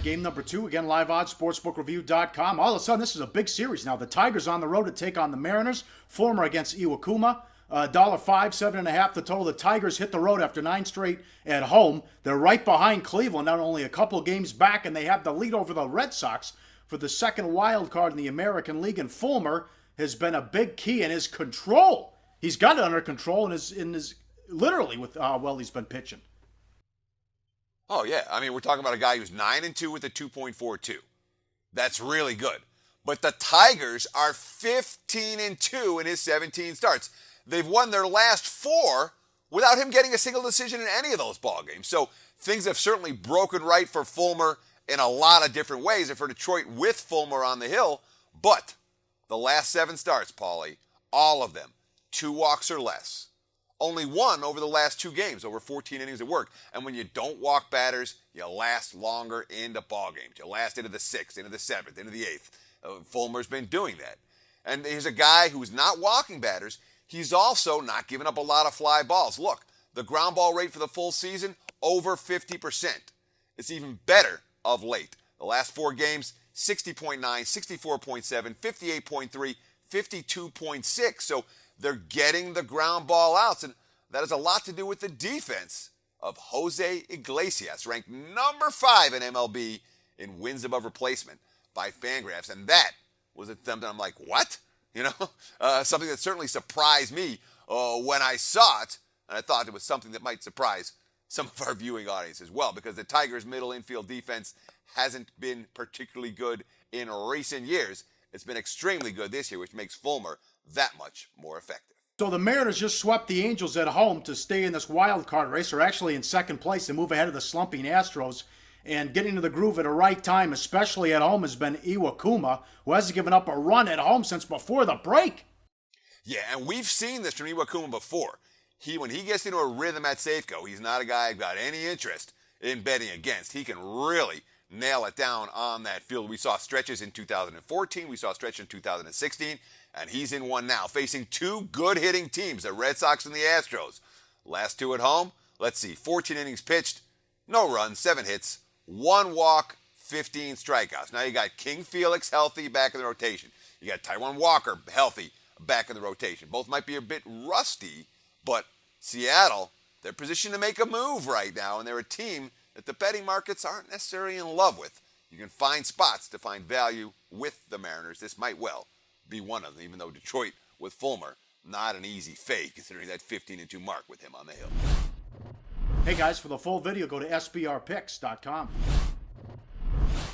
game number 2. Again, live odds, sportsbookreview.com. All of a sudden, this is a big series now. The Tigers on the road to take on the Mariners. Fulmer against Iwakuma. $5, 7.5 the total. The Tigers hit the road after 9 straight at home. They're right behind Cleveland, not only a couple games back, and they have the lead over the Red Sox for the second wild card in the American League. And Fulmer has been a big key in his control. He's got it under control in his literally with how well he's been pitching. Oh, yeah. I mean, we're talking about a guy who's 9-2 with a 2.42. That's really good. But the Tigers are 15-2 in his 17 starts. They've won their last 4 without him getting a single decision in any of those ball games. So things have certainly broken right for Fulmer in a lot of different ways and for Detroit with Fulmer on the hill. But the last 7 starts, Paulie, all of them, 2 walks or less. Only 1 over the last 2 games, over 14 innings of work. And when you don't walk batters, you last longer into ball games. You last into the 6th, into the 7th, into the 8th. Fulmer's been doing that. And he's a guy who's not walking batters. He's also not giving up a lot of fly balls. Look, the ground ball rate for the full season, over 50%. It's even better of late. The last 4 games, 60.9, 64.7, 58.3, 52.6. So they're getting the ground ball outs, and that has a lot to do with the defense of Jose Iglesias, ranked number 5 in MLB in wins above replacement by Fangraphs. And that was something I'm like, what? You know, something that certainly surprised me when I saw it, and I thought it was something that might surprise some of our viewing audience as well, because the Tigers' middle infield defense hasn't been particularly good in recent years. It's been extremely good this year, which makes Fulmer that much more effective. So the Mariners just swept the Angels at home to stay in this wild card race. They're actually in second place and move ahead of the slumping Astros. And getting to the groove at the right time, especially at home, has been Iwakuma, who hasn't given up a run at home since before the break. Yeah, and we've seen this from Iwakuma before. When he gets into a rhythm at Safeco, he's not a guy who's got any interest in betting against. He can really nail it down on that field. We saw stretches in 2014. We saw a stretch in 2016. And he's in one now, facing 2 good hitting teams, the Red Sox and the Astros. Last 2 at home, let's see, 14 innings pitched, no runs, 7 hits, 1 walk, 15 strikeouts. Now you got King Felix healthy back in the rotation. You got Taijuan Walker healthy back in the rotation. Both might be a bit rusty, but Seattle, they're positioned to make a move right now, and they're a team that the betting markets aren't necessarily in love with. You can find spots to find value with the Mariners. This might well be one of them, even though Detroit with Fulmer, not an easy fade considering that 15-2 mark with him on the hill. Hey guys, for the full video, go to sbrpicks.com.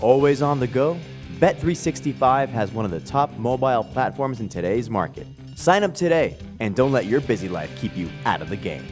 Always on the go? Bet365 has one of the top mobile platforms in today's market. Sign up today and don't let your busy life keep you out of the game.